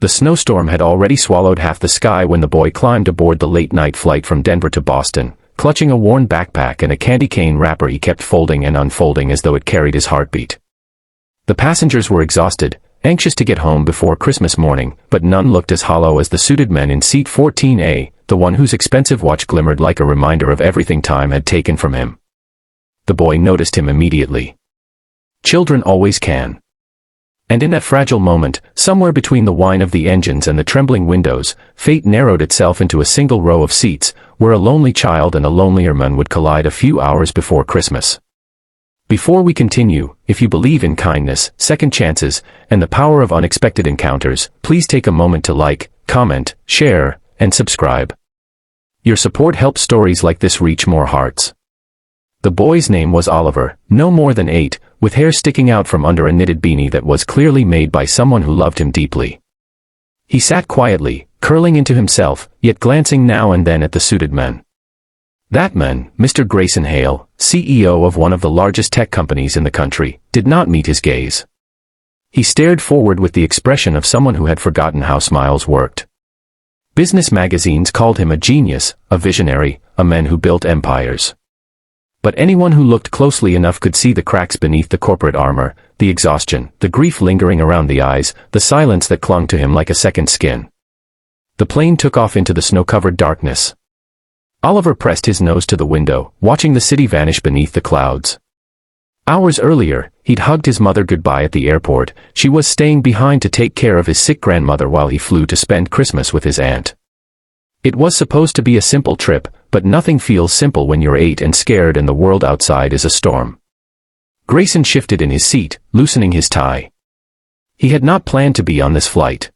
The snowstorm had already swallowed half the sky when the boy climbed aboard the late-night flight from Denver to Boston, clutching a worn backpack and a candy cane wrapper he kept folding and unfolding as though it carried his heartbeat. The passengers were exhausted, anxious to get home before Christmas morning, but none looked as hollow as the suited men in seat 14A, the one whose expensive watch glimmered like a reminder of everything time had taken from him. The boy noticed him immediately. Children always can. And in that fragile moment, somewhere between the whine of the engines and the trembling windows, fate narrowed itself into a single row of seats, where a lonely child and a lonelier man would collide a few hours before Christmas. Before we continue, if you believe in kindness, second chances, and the power of unexpected encounters, please take a moment to like, comment, share, and subscribe. Your support helps stories like this reach more hearts. The boy's name was Oliver, no more than 8, with hair sticking out from under a knitted beanie that was clearly made by someone who loved him deeply. He sat quietly, curling into himself, yet glancing now and then at the suited man. That man, Mr. Grayson Hale, CEO of one of the largest tech companies in the country, did not meet his gaze. He stared forward with the expression of someone who had forgotten how smiles worked. Business magazines called him a genius, a visionary, a man who built empires. But anyone who looked closely enough could see the cracks beneath the corporate armor, the exhaustion, the grief lingering around the eyes, the silence that clung to him like a second skin. The plane took off into the snow-covered darkness. Oliver pressed his nose to the window, watching the city vanish beneath the clouds. Hours earlier, he'd hugged his mother goodbye at the airport. She was staying behind to take care of his sick grandmother while he flew to spend Christmas with his aunt. It was supposed to be a simple trip, but nothing feels simple when you're 8 and scared and the world outside is a storm. Grayson shifted in his seat, loosening his tie. He had not planned to be on this flight.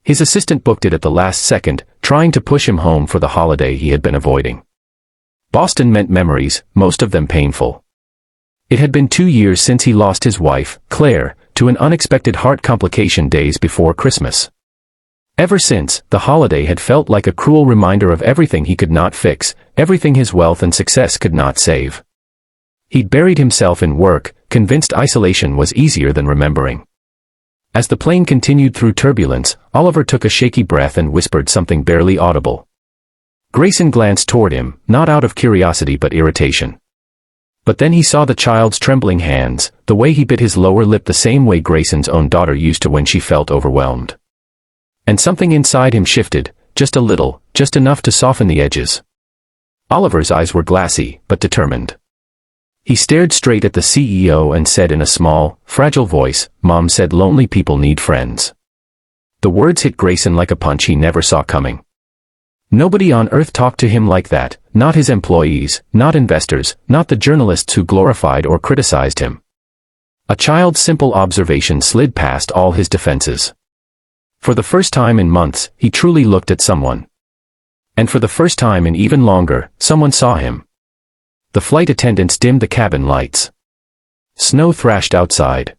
His assistant booked it at the last second, trying to push him home for the holiday he had been avoiding. Boston meant memories, most of them painful. It had been 2 years since he lost his wife, Claire, to an unexpected heart complication days before Christmas. Ever since, the holiday had felt like a cruel reminder of everything he could not fix, everything his wealth and success could not save. He'd buried himself in work, convinced isolation was easier than remembering. As the plane continued through turbulence, Oliver took a shaky breath and whispered something barely audible. Grayson glanced toward him, not out of curiosity but irritation. But then he saw the child's trembling hands, the way he bit his lower lip the same way Grayson's own daughter used to when she felt overwhelmed. And something inside him shifted, just a little, just enough to soften the edges. Oliver's eyes were glassy, but determined. He stared straight at the CEO and said in a small, fragile voice, "Mom said lonely people need friends." The words hit Grayson like a punch he never saw coming. Nobody on earth talked to him like that, not his employees, not investors, not the journalists who glorified or criticized him. A child's simple observation slid past all his defenses. For the first time in months, he truly looked at someone. And for the first time in even longer, someone saw him. The flight attendants dimmed the cabin lights. Snow thrashed outside.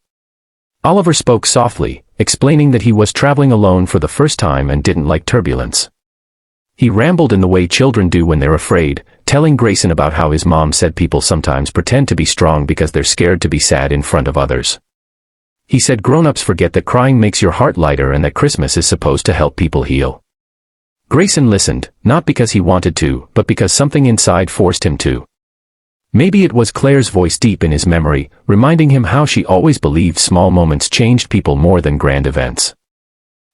Oliver spoke softly, explaining that he was traveling alone for the first time and didn't like turbulence. He rambled in the way children do when they're afraid, telling Grayson about how his mom said people sometimes pretend to be strong because they're scared to be sad in front of others. He said grown-ups forget that crying makes your heart lighter and that Christmas is supposed to help people heal. Grayson listened, not because he wanted to, but because something inside forced him to. Maybe it was Claire's voice deep in his memory, reminding him how she always believed small moments changed people more than grand events.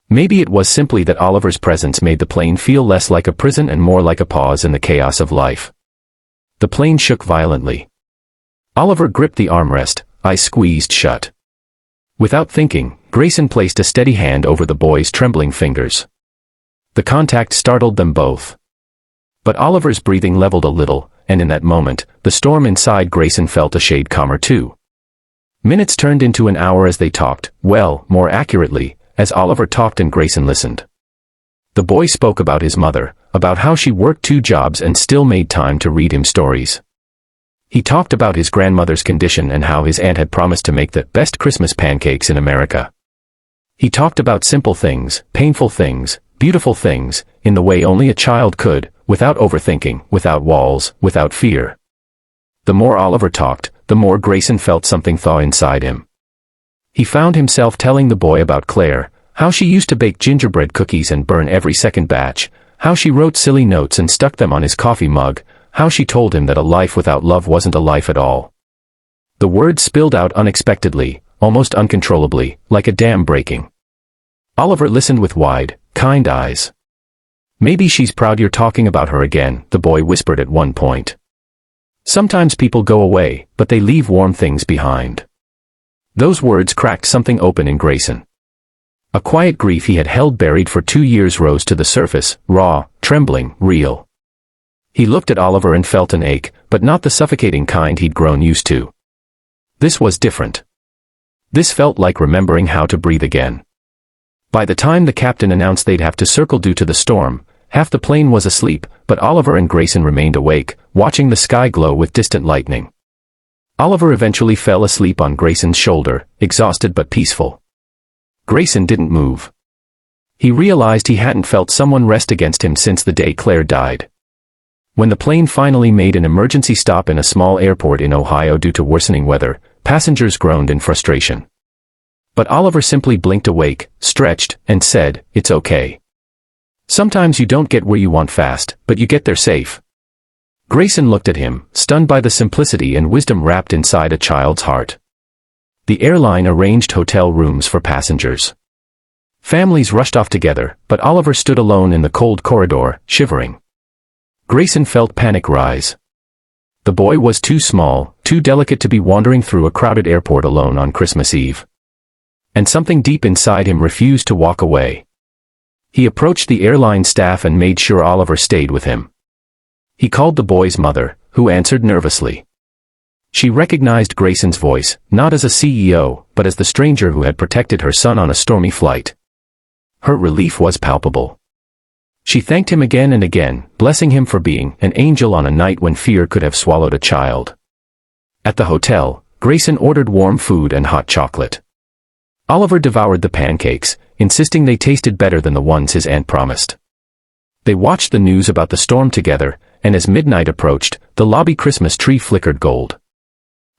Maybe it was simply that Oliver's presence made the plane feel less like a prison and more like a pause in the chaos of life. The plane shook violently. Oliver gripped the armrest, eyes squeezed shut. Without thinking, Grayson placed a steady hand over the boy's trembling fingers. The contact startled them both. But Oliver's breathing leveled a little, and in that moment, the storm inside Grayson felt a shade calmer too. Minutes turned into an hour as they talked, well, more accurately, as Oliver talked and Grayson listened. The boy spoke about his mother, about how she worked 2 jobs and still made time to read him stories. He talked about his grandmother's condition and how his aunt had promised to make the best Christmas pancakes in America. He talked about simple things, painful things, beautiful things, in the way only a child could, without overthinking, without walls, without fear. The more Oliver talked, the more Grayson felt something thaw inside him. He found himself telling the boy about Claire, How she used to bake gingerbread cookies and burn every second batch. How she wrote silly notes and stuck them on his coffee mug. How she told him that a life without love wasn't a life at all. The words spilled out unexpectedly, almost uncontrollably, like a dam breaking. Oliver listened with wide, kind eyes. "Maybe she's proud you're talking about her again," the boy whispered at one point. "Sometimes people go away, but they leave warm things behind." Those words cracked something open in Grayson. A quiet grief he had held buried for 2 years rose to the surface, raw, trembling, real. He looked at Oliver and felt an ache, but not the suffocating kind he'd grown used to. This was different. This felt like remembering how to breathe again. By the time the captain announced they'd have to circle due to the storm, half the plane was asleep, but Oliver and Grayson remained awake, watching the sky glow with distant lightning. Oliver eventually fell asleep on Grayson's shoulder, exhausted but peaceful. Grayson didn't move. He realized he hadn't felt someone rest against him since the day Claire died. When the plane finally made an emergency stop in a small airport in Ohio due to worsening weather, passengers groaned in frustration. But Oliver simply blinked awake, stretched, and said, "It's okay. Sometimes you don't get where you want fast, but you get there safe." Grayson looked at him, stunned by the simplicity and wisdom wrapped inside a child's heart. The airline arranged hotel rooms for passengers. Families rushed off together, but Oliver stood alone in the cold corridor, shivering. Grayson felt panic rise. The boy was too small, too delicate to be wandering through a crowded airport alone on Christmas Eve. And something deep inside him refused to walk away. He approached the airline staff and made sure Oliver stayed with him. He called the boy's mother, who answered nervously. She recognized Grayson's voice, not as a CEO, but as the stranger who had protected her son on a stormy flight. Her relief was palpable. She thanked him again and again, blessing him for being an angel on a night when fear could have swallowed a child. At the hotel, Grayson ordered warm food and hot chocolate. Oliver devoured the pancakes, insisting they tasted better than the ones his aunt promised. They watched the news about the storm together, and as midnight approached, the lobby Christmas tree flickered gold.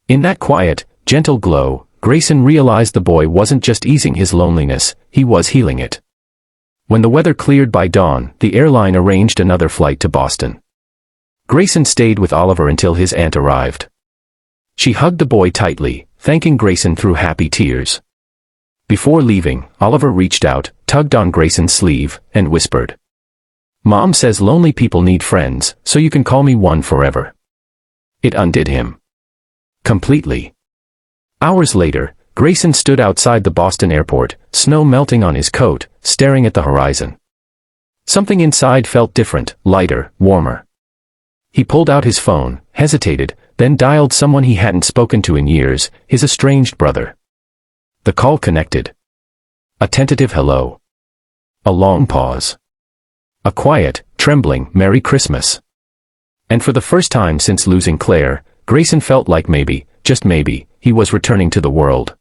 In that quiet, gentle glow, Grayson realized the boy wasn't just easing his loneliness, he was healing it. When the weather cleared by dawn, the airline arranged another flight to Boston. Grayson stayed with Oliver until his aunt arrived. She hugged the boy tightly, thanking Grayson through happy tears. Before leaving, Oliver reached out, tugged on Grayson's sleeve, and whispered, "Mom says lonely people need friends, so you can call me one forever." It undid him. Completely. Hours later, Grayson stood outside the Boston airport, snow melting on his coat, staring at the horizon. Something inside felt different, lighter, warmer. He pulled out his phone, hesitated, then dialed someone he hadn't spoken to in years, his estranged brother. The call connected. A tentative hello. A long pause. A quiet, trembling "Merry Christmas." And for the first time since losing Claire, Grayson felt like maybe, just maybe, he was returning to the world.